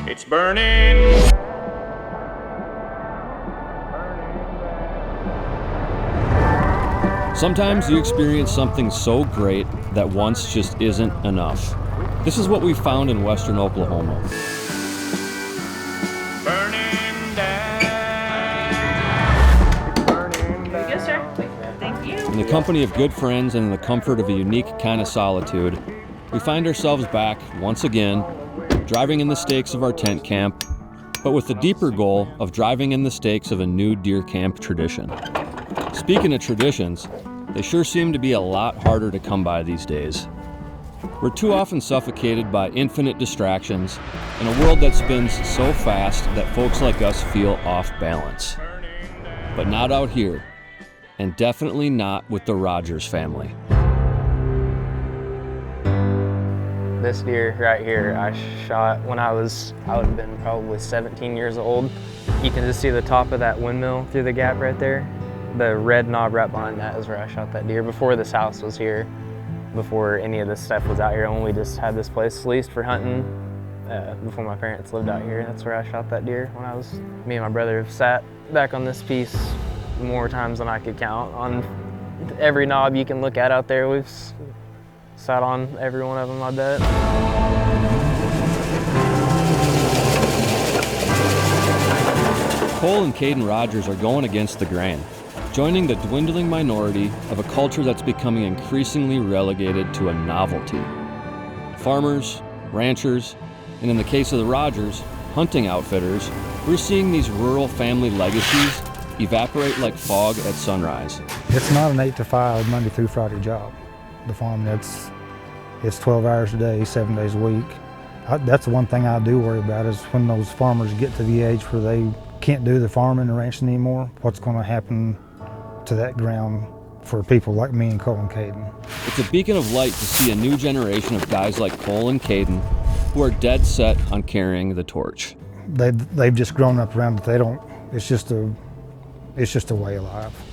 It's burning. Sometimes you experience something so great that once just isn't enough. This is what we found in western Oklahoma. Burning down. Yes, sir. Thank you. In the company of good friends and in the comfort of a unique kind of solitude, we find ourselves back, once again, driving in the stakes of our tent camp, but with the deeper goal of driving in the stakes of a new deer camp tradition. Speaking of traditions, they sure seem to be a lot harder to come by these days. We're too often suffocated by infinite distractions in a world that spins so fast that folks like us feel off balance. But not out here, and definitely not with the Rogers family. This deer right here, I shot when I would have been probably 17 years old. You can just see the top of that windmill through the gap right there. The red knob right behind that is where I shot that deer before this house was here, before any of this stuff was out here. When we just had this place leased for hunting, before my parents lived out here. That's where I shot that deer when me and my brother have sat back on this piece more times than I could count. On every knob you can look at out there, we've sat on every one of them, I bet. Cole and Caden Rogers are going against the grain, joining the dwindling minority of a culture that's becoming increasingly relegated to a novelty. Farmers, ranchers, and in the case of the Rogers, hunting outfitters, we're seeing these rural family legacies evaporate like fog at sunrise. It's not an 8 to 5 Monday through Friday job. The farm, it's 12 hours a day, 7 days a week. That's the one thing I do worry about is when those farmers get to the age where they can't do the farming and ranching anymore, what's going to happen to that ground for people like me and Cole and Caden. It's a beacon of light to see a new generation of guys like Cole and Caden who are dead set on carrying the torch. They've just grown up around it. They don't, it's just a way of life.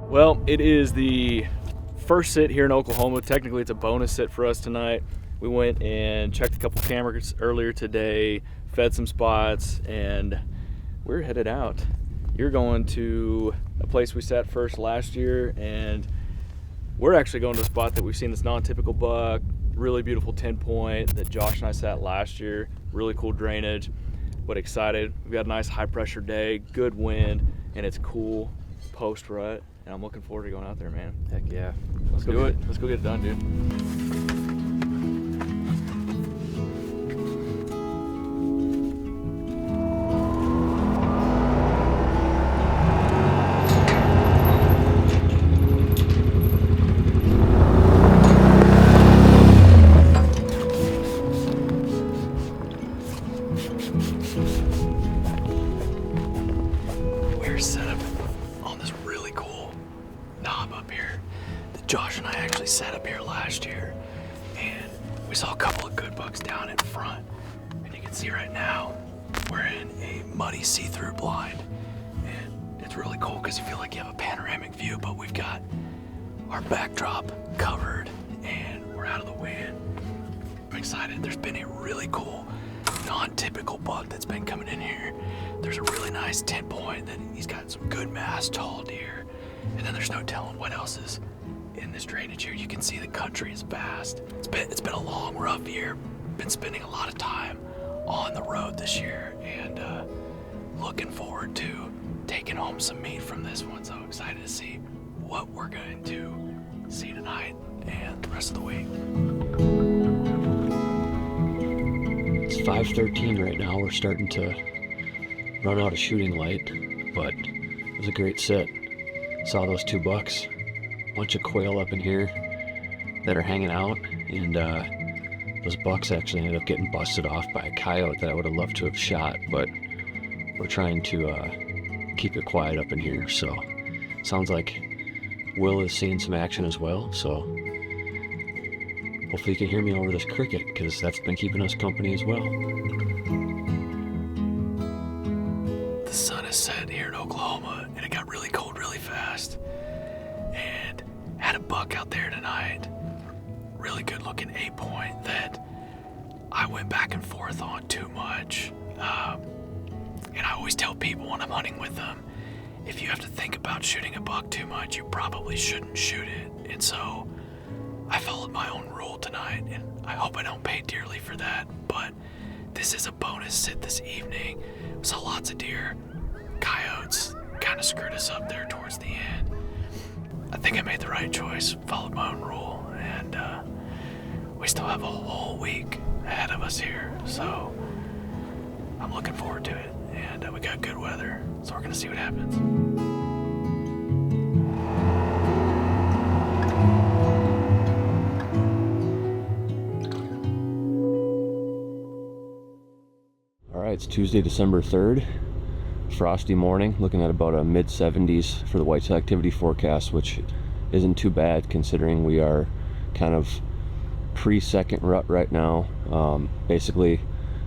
Well, it is the first sit here in Oklahoma. Technically, it's a bonus sit for us tonight. We went and checked a couple cameras earlier today, fed some spots, and we're headed out. You're going to a place we sat first last year, and we're actually going to a spot that we've seen this non-typical buck, really beautiful 10-point that Josh and I sat last year, really cool drainage, but excited. We've got a nice high-pressure day, good wind, and it's cool post-rut. And I'm looking forward to going out there, man. Heck yeah. Let's do it. Let's go get it done, dude. We're set up on this really cool knob up here that Josh and I actually sat up here last year, and we saw a couple of good bucks down in front, and you can see right now we're in a muddy see-through blind, and it's really cool because you feel like you have a panoramic view, but we've got our backdrop covered and we're out of the wind. I'm excited. There's been a really cool non-typical buck that's been coming in here. There's a really nice 10-point that he's got some good mass tall deer, and then there's no telling what else is in this drainage here. You can see the country is vast. It's been a long, rough year. Been spending a lot of time on the road this year, and looking forward to taking home some meat from this one. So excited to see what we're going to see tonight and the rest of the week. It's 5:13 right now. We're starting to run out of shooting light, but it was a great sit. Saw those 2 bucks, bunch of quail up in here that are hanging out, and Those bucks actually ended up getting busted off by a coyote that I would have loved to have shot, but we're trying to keep it quiet up in here. So sounds like Will is seeing some action as well. So hopefully you can hear me over this cricket, because that's been keeping us company as well. The sun is set here in Oklahoma, and it got really cold really fast. And had a buck out there tonight, really good looking 8-point that I went back and forth on too much. And I always tell people when I'm hunting with them, if you have to think about shooting a buck too much, you probably shouldn't shoot it. And so I followed my own rule tonight, and I hope I don't pay dearly for that, but this is a bonus sit this evening. Saw lots of deer. Coyotes kind of screwed us up there towards the end. I think I made the right choice, followed my own rule, and we still have a whole week ahead of us here, so I'm looking forward to it. And we got good weather, so we're gonna see what happens. All right, it's Tuesday, December 3rd. Frosty morning, looking at about a mid-70s for the whitetail activity forecast, which isn't too bad considering we are kind of pre-second rut right now. Basically,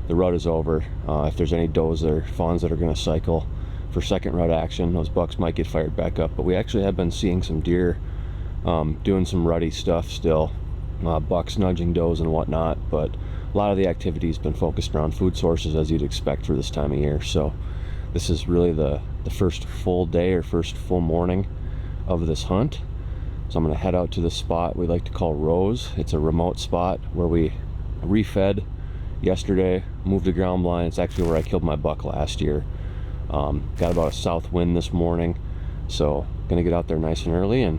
the rut is over. If there's any does or fawns that are going to cycle for second rut action, those bucks might get fired back up. But we actually have been seeing some deer doing some rutty stuff still, bucks nudging does and whatnot. But a lot of the activity has been focused around food sources, as you'd expect for this time of year. So this is really the first full day or first full morning of this hunt. So I'm going to head out to this spot we like to call Rose. It's a remote spot where we refed yesterday, moved the ground blind. It's actually where I killed my buck last year. Got about a south wind this morning, so gonna get out there nice and early, and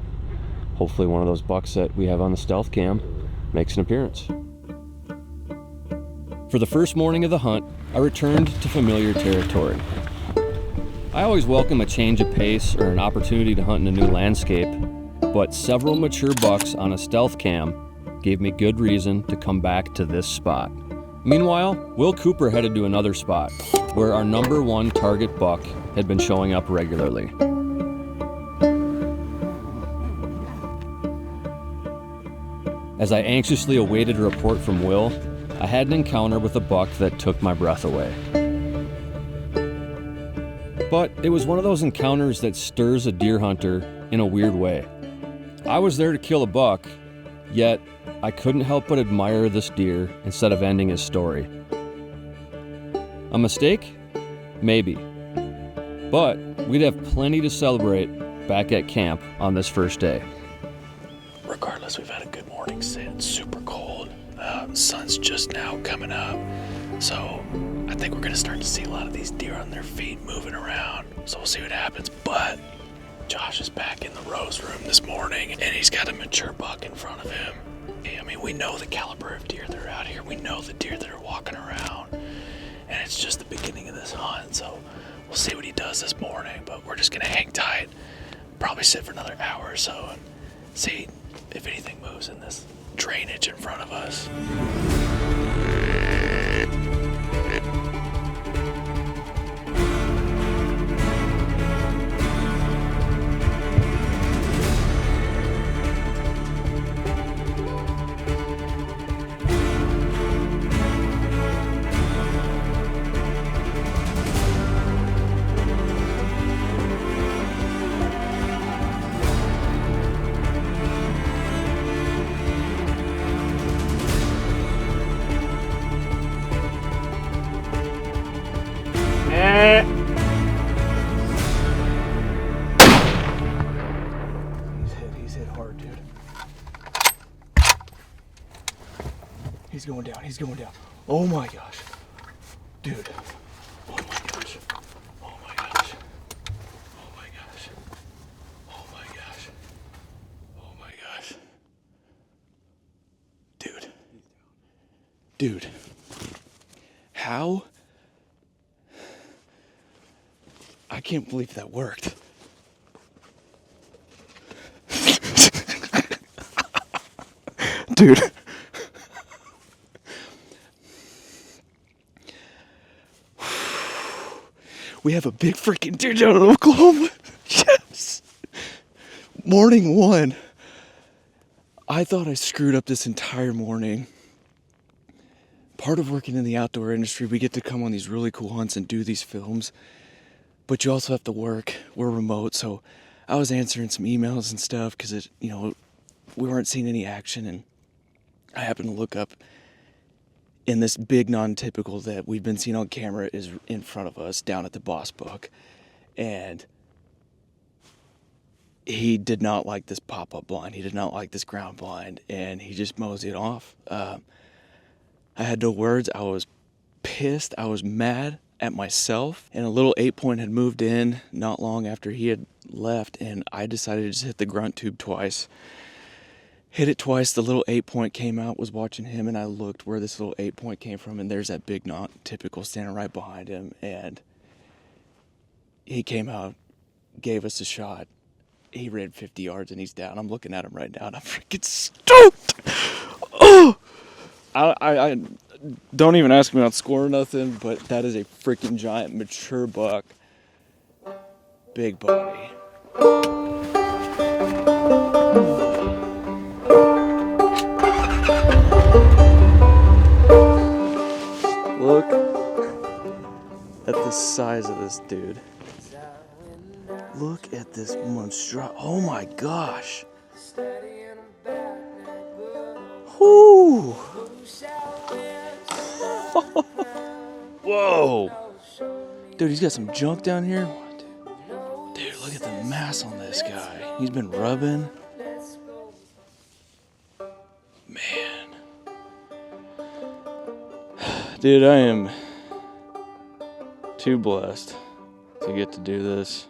hopefully one of those bucks that we have on the stealth cam makes an appearance. For the first morning of the hunt, I returned to familiar territory. I always welcome a change of pace or an opportunity to hunt in a new landscape, but several mature bucks on a stealth cam gave me good reason to come back to this spot. Meanwhile, Will Cooper headed to another spot where our number one target buck had been showing up regularly. As I anxiously awaited a report from Will, I had an encounter with a buck that took my breath away. But it was one of those encounters that stirs a deer hunter in a weird way. I was there to kill a buck, yet I couldn't help but admire this deer instead of ending his story. A mistake? Maybe. But we'd have plenty to celebrate back at camp on this first day. Regardless, we've had a good morning sit. It's super cold. Sun's just now coming up. So I think we're gonna start to see a lot of these deer on their feet moving around. So we'll see what happens. But Josh is back in the Rose room this morning, and he's got a mature buck in front of him. I mean, we know the caliber of deer that are out here. We know the deer that are walking around. And it's just the beginning of this hunt, so we'll see what he does this morning. But we're just gonna hang tight, probably sit for another hour or so, and see if anything moves in this drainage in front of us. He's hit hard, dude. He's going down, he's going down. Oh my gosh. Dude. Oh my gosh. Oh my gosh. Oh my gosh. Oh my gosh. Oh my gosh. Dude. Dude. How? I can't believe that worked. Dude. We have a big freaking deer down in Oklahoma. Yes. Morning one. I thought I screwed up this entire morning. Part of working in the outdoor industry, we get to come on these really cool hunts and do these films, but you also have to work. We're remote, so I was answering some emails and stuff because we weren't seeing any action, and I happened to look up, and this big non-typical that we've been seeing on camera is in front of us down at the Boss Book, and he did not like this pop-up blind. He did not like this ground blind, and he just moseyed off. I had no words. I was pissed. I was mad at myself, and a little 8-point had moved in not long after he had left, and I decided to just hit the grunt tube twice. Hit it twice, the little 8-point came out, was watching him, and I looked where this little 8-point came from, and there's that big non-typical standing right behind him, and he came out, gave us a shot. He ran 50 yards, and he's down. I'm looking at him right now, and I'm freaking stoked! Oh! I don't even ask me about score or nothing, but that is a freaking giant mature buck. Big body. Look at the size of this dude. Look at this monstrosity. Oh my gosh. Whoo. Whoa. Dude, he's got some junk down here. Dude, look at the mass on this guy. He's been rubbing. Man. Dude, I am too blessed to get to do this.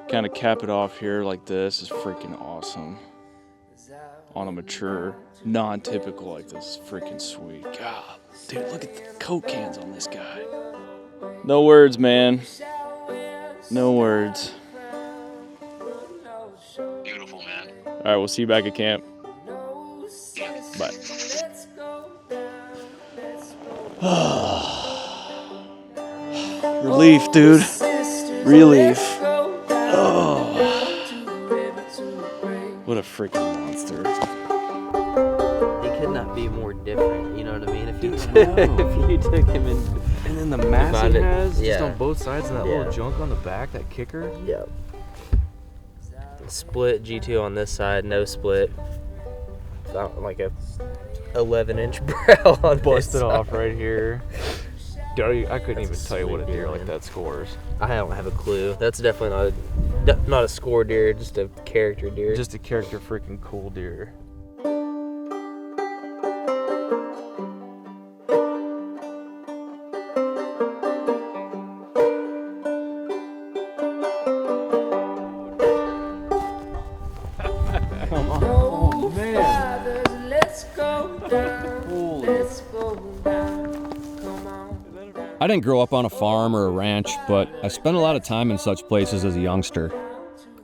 Kind of cap it off here like this is freaking awesome. On a mature, non-typical like this is freaking sweet. God, dude, look at the Coke cans on this guy. No words, man. No words. Beautiful, man. All right, we'll see you back at camp. Bye. Relief, dude. Relief. Oh. What a freaking monster. He could not be more different, you know what I mean? If you took him in. And then the mass he has, Yeah. just on both sides, and that Yeah. little junk on the back, that kicker. Yep. Split G2 on this side, no split. Got like a 11-inch brow on this Busted side. off right here. Dude, I couldn't That's even a tell you what a sweet deer deer, like man. that scores. I don't have a clue. That's definitely not a score deer, just a character deer. Just a character freaking cool deer. Come on. Oh, man. I didn't grow up on a farm or a ranch, but I spent a lot of time in such places as a youngster.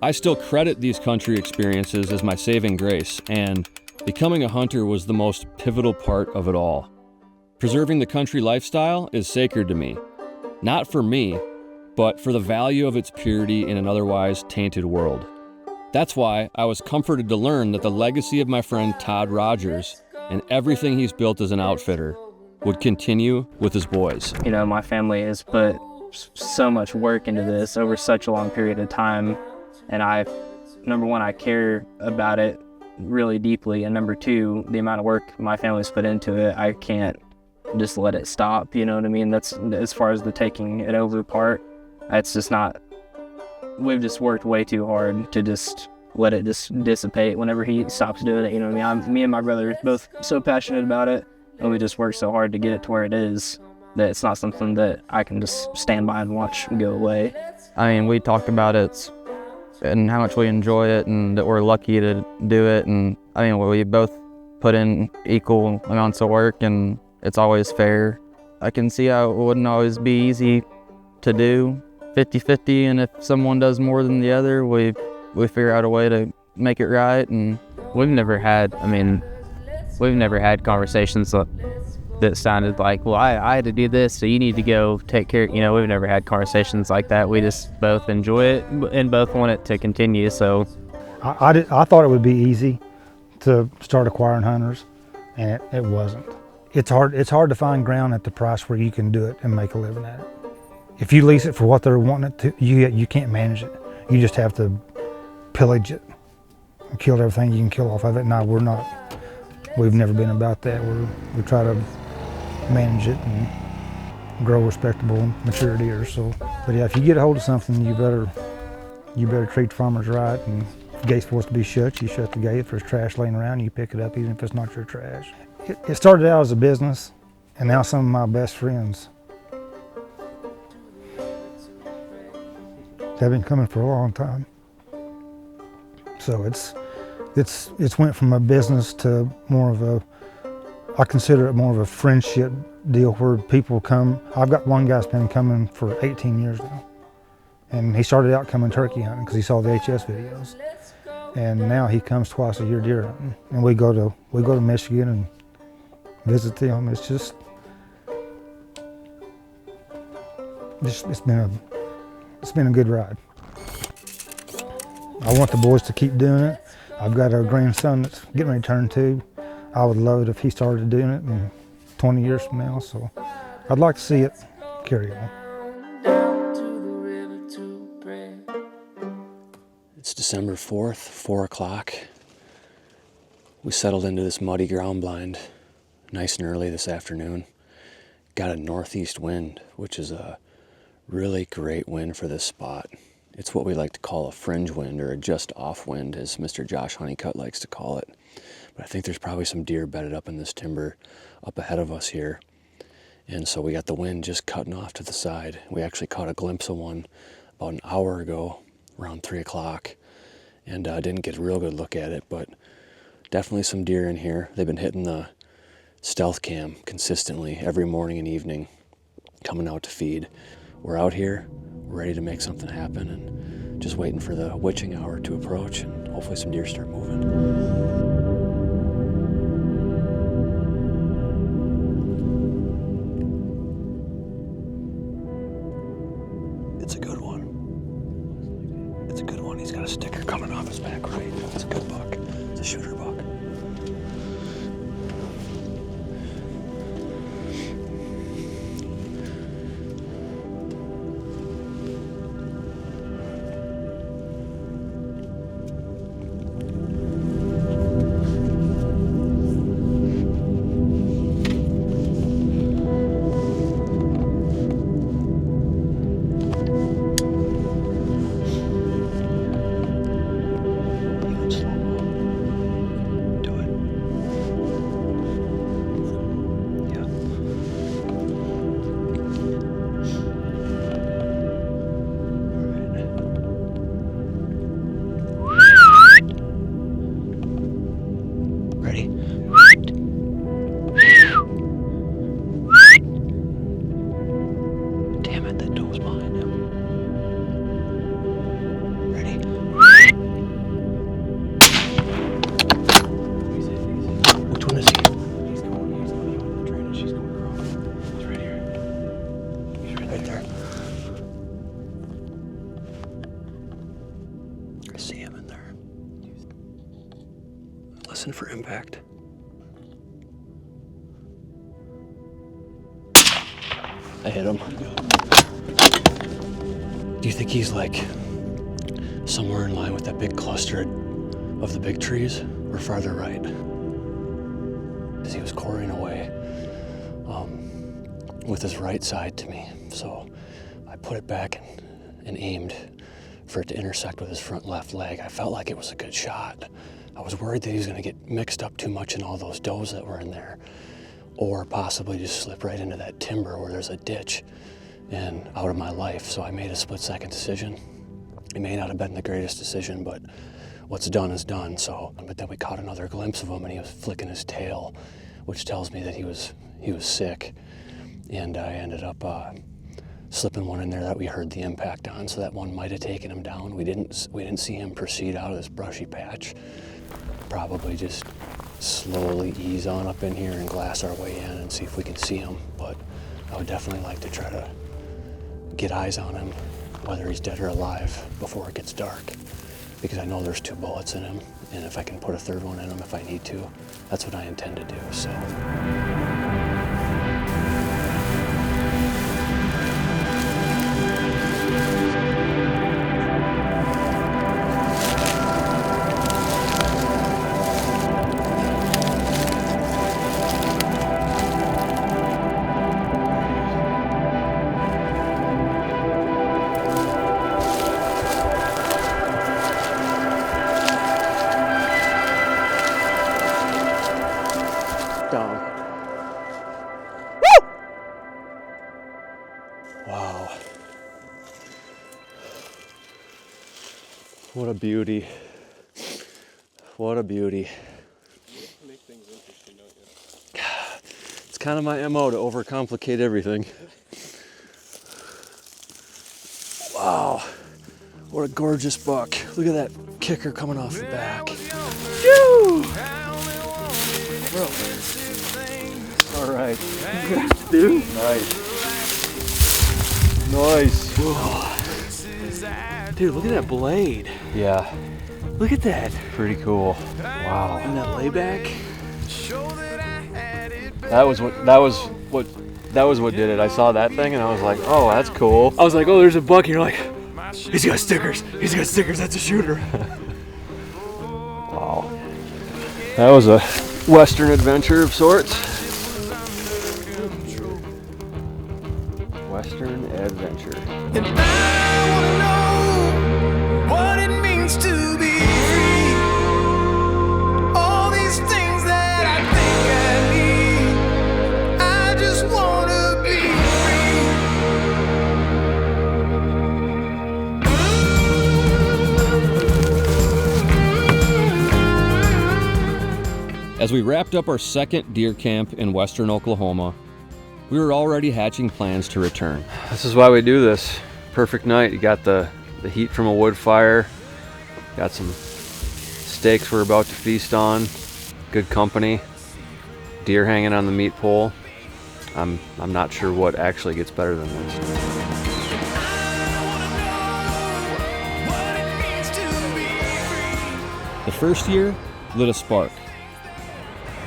I still credit these country experiences as my saving grace, and becoming a hunter was the most pivotal part of it all. Preserving the country lifestyle is sacred to me. Not for me, but for the value of its purity in an otherwise tainted world. That's why I was comforted to learn that the legacy of my friend Todd Rogers and everything he's built as an outfitter would continue with his boys. You know, my family has put so much work into this over such a long period of time, and number one, I care about it really deeply, and number two, the amount of work my family's put into it, I can't just let it stop, you know what I mean? That's as far as the taking it over part. It's just not, we've just worked way too hard to just let it just dissipate whenever he stops doing it, you know what I mean? Me and my brother are both so passionate about it, and we just work so hard to get it to where it is that it's not something that I can just stand by and watch go away. I mean, we talk about it and how much we enjoy it and that we're lucky to do it. And I mean, we both put in equal amounts of work and it's always fair. I can see how it wouldn't always be easy to do 50-50, and if someone does more than the other, we figure out a way to make it right. And We've never had conversations that sounded like, well, I had to do this, so you need to go take care. You know, we've never had conversations like that. We just both enjoy it and both want it to continue. So I thought it would be easy to start acquiring hunters, and it wasn't. It's hard to find ground at the price where you can do it and make a living at it. If you lease it for what they're wanting it to, you can't manage it. You just have to pillage it and kill everything you can kill off of it. No, we've never been about that. We try to manage it and grow respectable, mature deer. So, but yeah, if you get a hold of something, you better treat the farmers right. And if the gate's supposed to be shut, you shut the gate. If there's trash laying around, you pick it up, even if it's not your trash. It started out as a business, and now some of my best friends have been coming for a long time. So it's went from a business to more of a, I consider it more of a friendship deal where people come. I've got one guy's been coming for 18 years now. And he started out coming turkey hunting because he saw the HS videos. And now he comes twice a year deer hunting. And we go to Michigan and visit them. It's been a good ride. I want the boys to keep doing it. I've got a grandson that's getting ready to turn 2. I would love it if he started doing it in 20 years from now. So I'd like to see it carry on. It's December 4th, 4 o'clock. We settled into this muddy ground blind nice and early this afternoon. Got a northeast wind, which is a really great wind for this spot. It's what we like to call a fringe wind, or a just off wind, as Mr. Josh Honeycutt likes to call it. But I think there's probably some deer bedded up in this timber up ahead of us here. And so we got the wind just cutting off to the side. We actually caught a glimpse of one about an hour ago, around 3 o'clock. And I didn't get a real good look at it, but definitely some deer in here. They've been hitting the stealth cam consistently every morning and evening, coming out to feed. We're out here, ready to make something happen, and just waiting for the witching hour to approach, and hopefully some deer start moving. It's a good one. It's a good one. He's got a sticker coming off his back, right? It's a good buck. It's a shooter buck. Listen for impact. I hit him. Do you think he's like somewhere in line with that big cluster of the big trees, or farther right? Because he was quartering away with his right side to me. So I put it back and aimed for it to intersect with his front left leg. I felt like it was a good shot. I was worried that he was going to get mixed up too much in all those does that were in there, or possibly just slip right into that timber where there's a ditch and out of my life. So I made a split-second decision. It may not have been the greatest decision, but what's done is done. But then we caught another glimpse of him, and he was flicking his tail, which tells me that he was sick. And I ended up slipping one in there that we heard the impact on, so that one might have taken him down. We didn't see him proceed out of this brushy patch. Probably just slowly ease on up in here and glass our way in and see if we can see him. But I would definitely like to try to get eyes on him, whether he's dead or alive, before it gets dark. Because I know there's 2 bullets in him, and if I can put a 3rd one in him if I need to, that's what I intend to do, so. Down. Woo! Wow. What a beauty. What a beauty. Make things interesting, don't you? It's kind of my MO to overcomplicate everything. Wow. What a gorgeous buck. Look at that kicker coming off the back. Woo! Bro. All right. Congrats, dude. Nice. Nice. Dude, look at that blade. Yeah, Look at that. pretty cool. Wow. And that layback. That was what did it. I saw that thing and I was like, oh, that's cool. I was like, oh, there's a buck. And you're like, he's got stickers. He's got stickers. That's a shooter. Wow. That was a Western adventure of sorts. Western adventure. And I wanna know what it means to be free. All these things that I think I need, I just wanna be free. As we wrapped up our 2nd deer camp in western Oklahoma, we were already hatching plans to return. This is why we do this. Perfect night. You got the heat from a wood fire, got some steaks we're about to feast on, good company, deer hanging on the meat pole. I'm not sure what actually gets better than this. The first year lit a spark.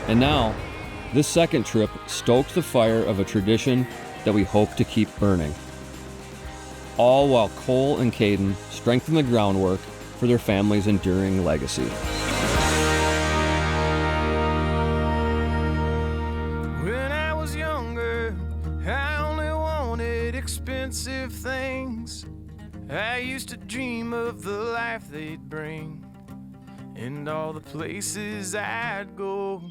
And now, this 2nd trip stoked the fire of a tradition that we hope to keep burning. All while Cole and Caden strengthen the groundwork for their family's enduring legacy. When I was younger, I only wanted expensive things. I used to dream of the life they'd bring and all the places I'd go.